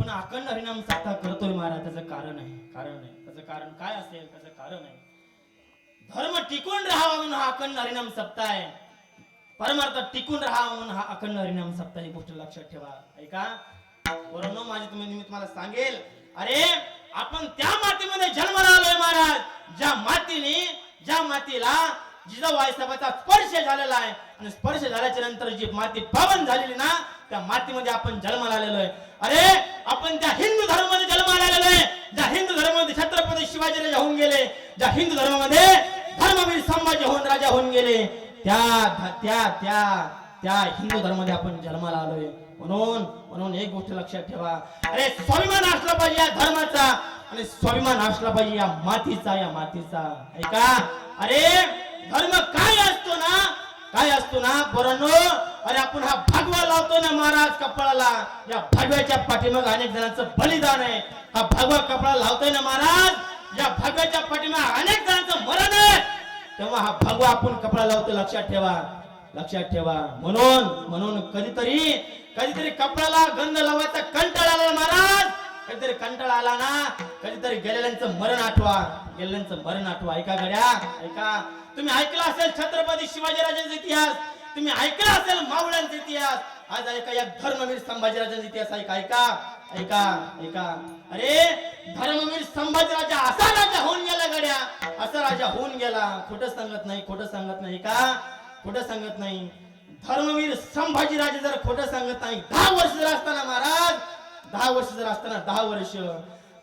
आपण अखंड हरिनाम सप्ताह करतोय महाराज, त्याचं कारण आहे त्याचं कारण काय असेल, त्याचं कारण आहे धर्म टिकून राहावा म्हणून हा अखंड हरिनाम सप्ताह आहे. परमार्थ टिकून राहावा म्हणून हा अखंड हरिनाम सप्ताह. ही गोष्ट लक्षात ठेवा. ऐका पोरांनो, माझी मी तुम्हाला सांगेल, अरे आपण त्या मातीमध्ये जन्माला आलोय महाराज, ज्या मातीला जिजाऊ साहेबाचा स्पर्श झालेला आहे, आणि स्पर्श झाल्याच्या नंतर जी माती पावन झालेली ना, त्या मातीमध्ये आपण जन्माला आलेलो आहे. अरे आपण त्या हिंदू धर्मामध्ये जन्माला आलेलो आहे, ज्या हिंदू धर्मामध्ये छत्रपती शिवाजी राजा होऊन गेले, ज्या हिंदू धर्मामध्ये धर्मवीर संभाजी होऊन राजा होऊन गेले, त्या हिंदू धर्मामध्ये आपण जन्माला आलोय. म्हणून एक गोष्ट लक्षात ठेवा, अरे स्वाभिमान असला पाहिजे या धर्माचा, आणि स्वाभिमान असला पाहिजे या मातीचा. ऐका, अरे धर्म काय असतो ना पोरांनो, अरे आपण हा भगवा लावतो ना महाराज कपाळाला, या भगव्याच्या पाठीमागे अनेक जणांचं बलिदान आहे. हा भगवा कपाळाला लावतोय ना महाराज, या भगव्याच्या पाठीमागे अनेक जणांचं मरण आहे, तेव्हा हा भगवा आपण कपाळाला लावतो. लक्षात ठेवा. म्हणून कधीतरी कपड्याला गंध लावायचा कंटाळा आला महाराज, कधीतरी कंटाळा आला ना, कधीतरी गेलेल्यांचं मरण आठवा. ऐका गड्या, ऐका, तुम्ही ऐकला असेल छत्रपती शिवाजीराजांचा इतिहास, तुम्ही ऐकला असेल मावळ्यांचा इतिहास, आज ऐका या धर्मवीर संभाजीराजांचा इतिहास. ऐका, अरे धर्मवीर संभाजीराजा असा राजा होऊन गेला गड्या, असा राजा होऊन गेला. खोटं सांगत नाही का? खोटं सांगत नाही. धर्मवीर संभाजीराजे जर खोटं सांगत नाही, 10 वर्ष जर असताना महाराज, 10 वर्ष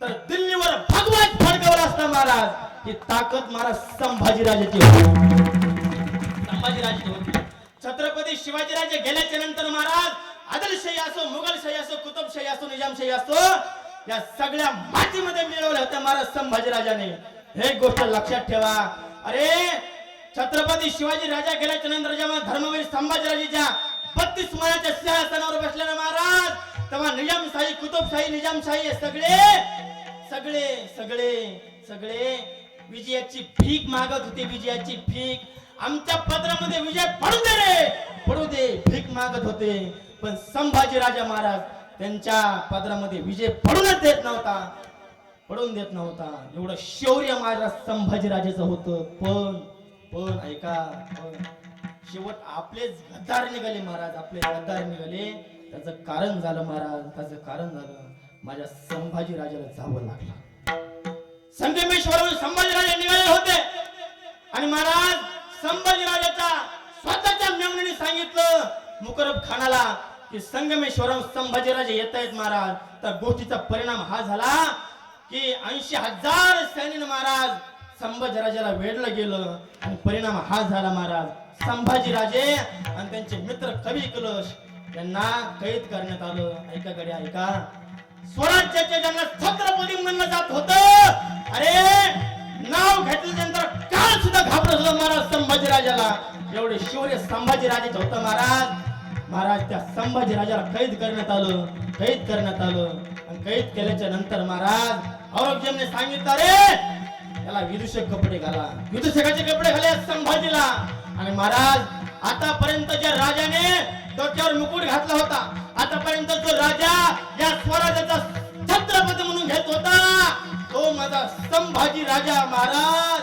तर दिल्लीवर भगवान फडकवला असता महाराज. ही ताकद महाराज संभाजीराजाची होती. छत्रपती शिवाजीराजे गेल्याच्या नंतर महाराज आदिलशाही असो, मुघलशाही असो, कुतुबशाही असो, निजामशाही असो, या सगळ्या मातीमध्ये मिळवल्या होत्या महाराज संभाजीराजाने. हे गोष्ट लक्षात ठेवा. अरे छत्रपती शिवाजी राजा गेल्याच्या नंतर जेव्हा धर्मवीर संभाजीराजेच्या 32 माळ्याच्या सिंहासनावर बसलेला महाराज, तेव्हा निजामशाही, कुतुबशाही, निजामशाही सगळे विजयाची भीक मागत होते. विजयाची भीक, आमच्या पदरामध्ये विजय पडू दे भीक मागत होते. पण संभाजी राजा महाराज त्यांच्या पदरामध्ये विजय पडून देत नव्हता. एवढं शौर्य महाराज संभाजी राजाचं होतं. पण ऐका, शेवट आपलेच गद्दार निघाले महाराज, त्याचं कारण झालं माझ्या संभाजी राजाला जावं लागलं. संगमेश्वरहून संभाजी राजे निघाले होते, आणि महाराज संभाजी राजाच्या स्वतःच्या मेमणीने सांगितलं मुकरब खानाला की संगमेश्वरहून संभाजी राजे येत आहेत महाराज. तर गोष्टीचा परिणाम हा झाला की 80,000 सैन्याने महाराज संभाजी राजाला वेढलं गेलं, आणि परिणाम हा झाला महाराज, संभाजी राजे आणि त्यांचे मित्र कवी कलश यांना कैद करण्यात आलं. ऐका गड्या, ऐका, स्वराज्याचे ज्यांना छत्रपती म्हणलं जात होतं, अरे नाव घेतल्यानंतर काळ सुद्धा घाबरत महाराज संभाजी राजाला. एवढे शौर्य संभाजी राजाचे होतं महाराज. त्या संभाजी राजाला कैद करण्यात आलं. आणि कैद केल्याच्या नंतर महाराज औरंगजेबने सांगितलं, अरे त्याला विदूषक कपडे घाला, विदूषकाचे कपडे घाले संभाजीला. आणि महाराज आतापर्यंत ज्या राजाने डोक्यावर मुकुट घातला होता, आतापर्यंत जो राजा या स्वराज्याचा छत्रपती म्हणून घेत होता, तो माझा संभाजी राजा महाराज.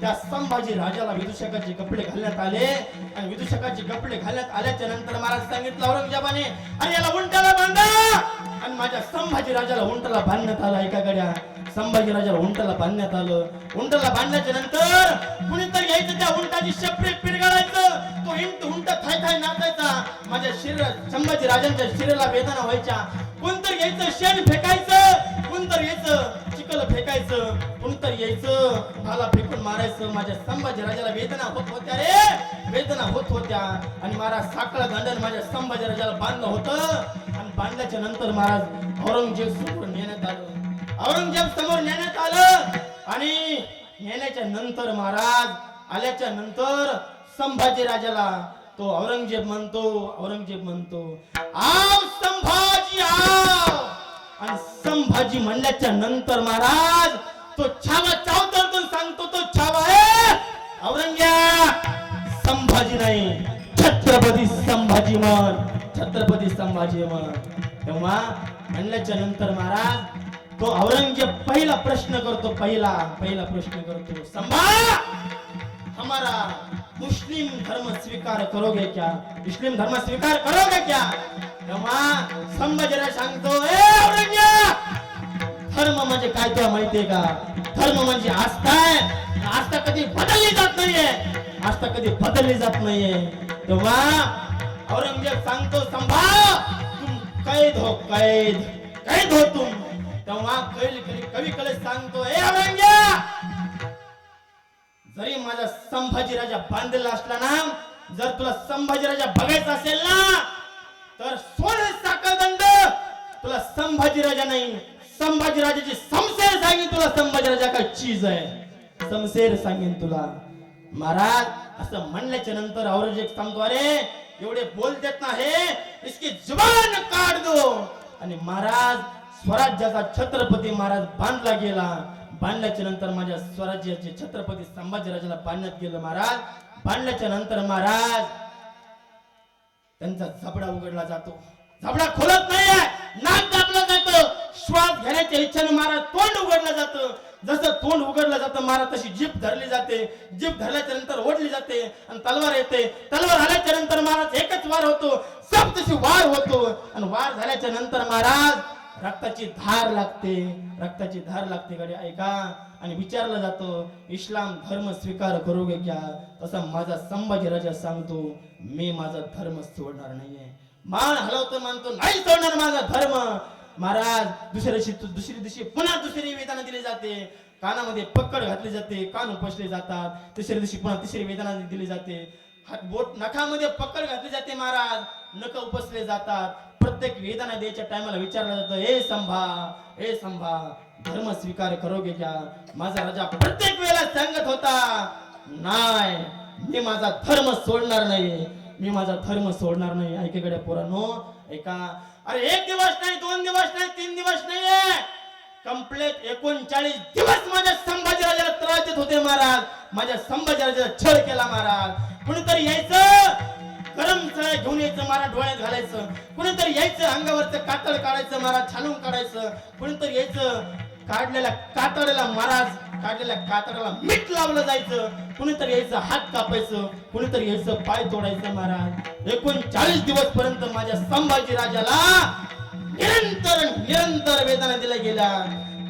त्या संभाजी राजाला विदूषकाचे कपडे घालण्यात आले, आणि विदूषकाचे कपडे घालण्यात आल्याच्या नंतर महाराज सांगितलं औरंगजेबाने, अरे याला उंटाला बांधा. आणि माझ्या संभाजी राजाला उंटाला बांधण्यात आलं. ऐका गड्या, संभाजी राजाला उंटाला बांधण्यात आलं. उंटाला बांधल्याच्या नंतर कुणीतरी यायचं, त्या उंटाची शेपटी पिरगाळायचं, तो उंट थाय नाचायचा. माझ्या संभाजी राजांच्या शरीराला वेदना व्हायच्या. कोणतरी यायचं शेण फेकायचं, कोणतरी यायचं चिखल फेकायचं, कोणतरी यायचं भाला फेकून मारायचं. माझ्या संभाजी राजाला वेदना होत होत्या. आणि महाराज साखळा दंडन माझ्या संभाजी राजाला बांधलं होतं. आणि बांधल्याच्या नंतर महाराज औरंगजेब समोर नेण्यात आलं. आणि नेण्याच्या नंतर महाराज आल्याच्या नंतर संभाजी राजाला तो औरंगजेब म्हणतो आव संभाजी आव. आणि संभाजी म्हणल्याच्या नंतर महाराज तो छावा चावतरतून सांगतो, तो छावा आहे औरंगजेब, संभाजी नाही छत्रपती संभाजी म्हण. तेव्हा म्हणल्याच्या नंतर महाराज तो औरंगजेब पहिला प्रश्न करतो, पहिला प्रश्न करतो, संभा हमारा मुस्लिम धर्म स्वीकार करोगे क्या, मुस्लिम धर्म स्वीकार करोगे क्या? तेव्हा संभाजीराज सांगतो, ए औरंगजेब, धर्म म्हणजे काय तुला माहितीये का? धर्म म्हणजे आस्था आहे. आस्था कधी बदलली जात नाहीये, आस्था कधी बदलली जात नाहीये. तेव्हा औरंगजेब सांगतो, संभा तुम कैद हो, कैद हो तुम. तेव्हा कवी कलेश सांगतो, ए औरंगजेब, जरी माझा संभाजी राजा बांधलेला असला ना, जर तुला संभाजी राजा बघायचा असेल ना, तर सोने साखळदंड तुला संभाजी राजा नाही, संभाजी राजाची शमशेर सांगेन तुला. संभाजी राजा काय चीज आहे, शमशेर सांगेन तुला. महाराज असं म्हणल्याच्या नंतर औरंगजेब सांगतो, अरे एवढे बोलतेत ना हे, इसकी जुबान काढ दो. आणि महाराज स्वराज्याचा छत्रपती महाराज बांधला गेला. बांधल्याच्या नंतर माझ्या स्वराज्याचे छत्रपती संभाजीराजाला बांधण्यात गेलं. महाराज बांधल्याच्या नंतर महाराज त्यांचा जबडा उघडला जातो. जबडा खोलत नाहीये, नाक दाबलं जातं. श्वास घेण्याच्या इच्छेने महाराज तोंड उघडलं जातं. जसं तोंड उघडलं जातं महाराज, तशी जीभ धरली जाते. जीभ धरल्याच्या नंतर ओढली जाते आणि तलवार येते. तलवार आल्याच्या नंतर महाराज एकच वार होतो, सब तशी वार होतो. आणि वार झाल्याच्या नंतर महाराज रक्ताची धार लागते, रक्ताची धार लागते. कडे ऐका. आणि विचारलं जातं, इस्लाम धर्म स्वीकार करोगे क्या? तसा माझा संभाजी राजा सांगतो, मी माझा धर्म सोडणार नाहीये. मान हलवतो, मानतो, नाही सोडणार माझा धर्म. महाराज दुसरी दिवशी पुन्हा दुसरी वेदना दिली जाते. कानामध्ये पक्कड घातली जाते, कान उपसले जातात. तिसऱ्या दिवशी पुन्हा तिसरी वेदना दिली जाते. हात बोट नखामध्ये पक्कड घातली जाते. महाराज नख उपसले जातात. प्रत्येक वेदना द्यायच्या टायमाला विचारलं जातं, हे संभा धर्म स्वीकार करोगे क्या? माझा राजा प्रत्येक वेळेला सांगत होता, नाही, मी माझा धर्म सोडणार नाही, मी माझा धर्म सोडणार नाही. ऐकेकडे पोरांनो, ऐका. अरे एक दिवस नाही, 2 दिवस नाही, 3 दिवस नाहीये, कंप्लीट 39 दिवस माझ्या संभाजी राजाला त्रास देत होते महाराज. माझ्या संभाजी राजाला छळ केला महाराज. कुणीतरी यायचं, गरम चळे घेऊन यायचं महाराज, डोळ्यात घालायचं. कुणीतरी यायचं, अंगावरचं कातळ काढायचं महाराज, छालून काढायचं. कुणीतरी यायचं, काढलेल्या कातळाला मीठ लावलं जायचं. कुणीतरी यायचं, हात कापायचं. कुणीतरी यायचं, पाय तोडायचं महाराज. 39 दिवस पर्यंत माझ्या संभाजी राजाला निरंतर वेदना दिल्या गेल्या.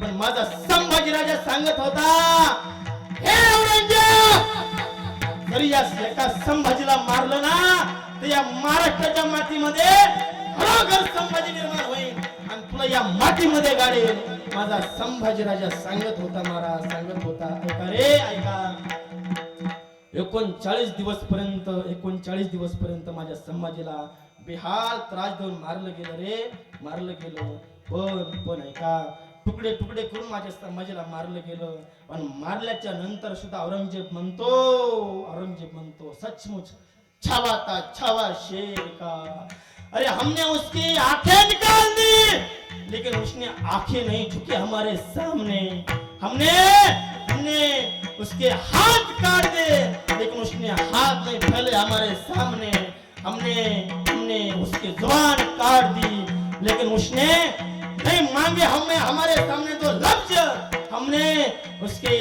पण माझा संभाजी राजा सांगत होता, हे औरंगजेब, जरी या एका संभाजीला मारलं ना, तर या महाराष्ट्राच्या मातीमध्ये घरोघर संभाजी निर्माण होईल आणि तुला या मातीमध्ये गाडेल. माझा संभाजी राजा सांगत होता महाराज, सांगत होता. ऐका रे, ऐका. 39 दिवस पर्यंत माझ्या संभाजीला बेहाल त्रास देऊन मारलं गेलं रे, मारलं गेलं. पण ऐका, तुकडे करून माझ्या संभाजीला मारलं गेलं. पण मारल्याच्या नंतर सुद्धा औरंगजेब म्हणतो, सचमुच छावा था, छावा शेर का. अरे हमने उसकी आंखें निकाल दी, लेकिन उसने आंखें नहीं झुकी हमारे सामने. हमने उसके हाथ काट दे, लेकिन उसने हाथ नहीं फैले हमारे सामने. हमने उसकी जुबान काट दी, लेकिन उसने नहीं मांगे हमारे सामने तो लफ्ज. हमने उसके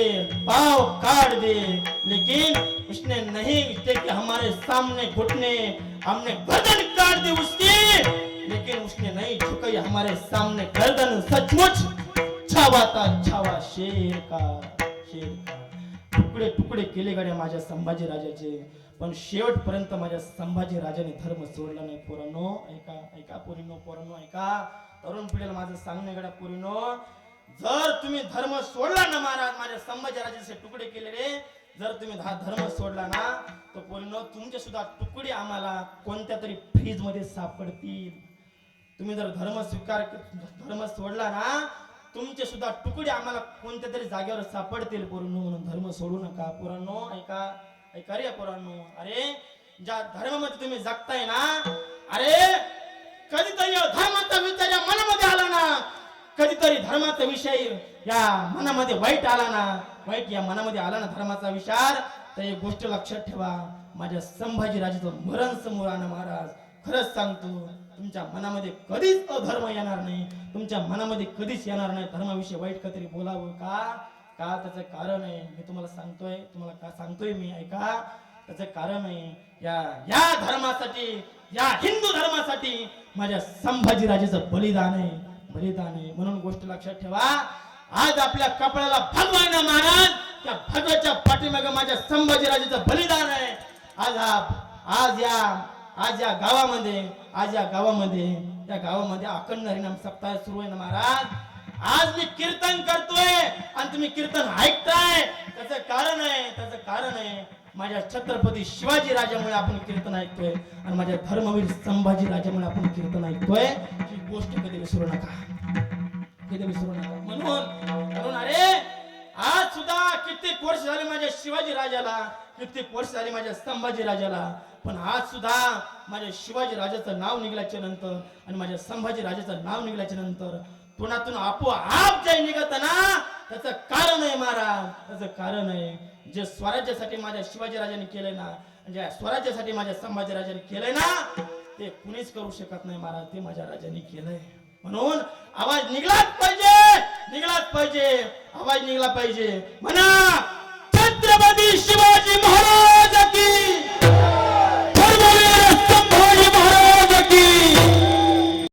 पाँव काट दे, लेकिन उसने नहीं टेके हमारे सामने घुटने. हमने गर्दन काट दी उसकी, लेकिन उसने नहीं झुकाई हमारे सामने गर्दन. सचमुच छावा था, छावा शेर का. तुकडे केले गड्या माझ्या संभाजी राजाचे. पण शेवटपर्यंत माझ्या संभाजी राजाने धर्म सोडला नाही. पोरांनो ऐका, पोरांनो ऐका. तरुण पिढीला माझं सांगणे गड्या पोरीनो, जर तुम्ही धर्म सोडला ना महाराज, माझ्या संभाजी राजाचे तुकडे केले रे, जर तुम्ही धर्म सोडला ना, तर पोरीनो तुमचे सुद्धा तुकडे आम्हाला कोणत्या तरी फ्रीज मध्ये सापडतील. तुम्ही जर धर्म सोडला ना, तुमचे सुद्धा तुकडे आम्हाला कोणत्या तरी जागेवर सापडतील पोरांनो. म्हणून धर्म सोडू नका पोरांनो. ऐका रे पोरांनो. अरे ज्या धर्मामध्ये तुम्ही जगताय ना, अरे कधीतरी धर्माचा विचार या मनामध्ये आला ना, कधीतरी धर्माचा विषय या मनामध्ये वाईट आला ना, वाईट या मनामध्ये आला ना धर्माचा विचार, तर एक गोष्ट लक्षात ठेवा, माझ्या संभाजी राजाचं मरण समोर आणा महाराज. खरंच सांगतो, तुमच्या मनामध्ये कधीच अधर्म येणार नाही, तुमच्या मनामध्ये कधीच येणार नाही धर्माविषयी वाईट काहीतरी बोलावं का का त्याचं कारण आहे, मी तुम्हाला सांगतोय, तुम्हाला का सांगतोय मी ऐका, त्याचं कारण आहे या या धर्मासाठी, या हिंदू धर्मासाठी माझ्या संभाजीराजेचं बलिदान आहे, बलिदान आहे. म्हणून गोष्ट लक्षात ठेवा, आज आपल्या कपड्याला भगवा ना महाराज, त्या भगवाच्या पाठीमागे माझ्या संभाजीराजेचं बलिदान आहे. आज या गावामध्ये या गावामध्ये अखंड हरिनाम सप्ताह सुरू आहे ना महाराज. आज मी कीर्तन करतोय आणि तुम्ही कीर्तन ऐकताय, त्याचं कारण आहे माझ्या छत्रपती शिवाजी राजामुळे आपण कीर्तन ऐकतोय आणि माझ्या धर्मवीर संभाजी राजामुळे आपण कीर्तन ऐकतोय. ही गोष्ट कधी विसरू नका, कधी विसरू नका. म्हणून अरे आज सुद्धा कित्येक वर्ष झाले माझ्या शिवाजी राजाला, कित्येक वर्ष झाले माझ्या संभाजी राजाला, पण आज सुद्धा माझ्या शिवाजी राजाचं नाव निघल्याच्या नंतर आणि माझ्या संभाजी राजाचं नाव निघल्याच्या नंतर तोंडातून आपोआप जे निघत ना, त्याचं कारण आहे महाराज, त्याचं कारण आहे जे स्वराज्यासाठी माझ्या शिवाजी राजाने केलंय ना, जे स्वराज्यासाठी माझ्या संभाजी राजाने केलंय ना, ते कुणीच करू शकत नाही महाराज, ते माझ्या राजाने केलंय. म्हणून आवाज निघलाच पाहिजे, आवाज निघला पाहिजे. म्हणा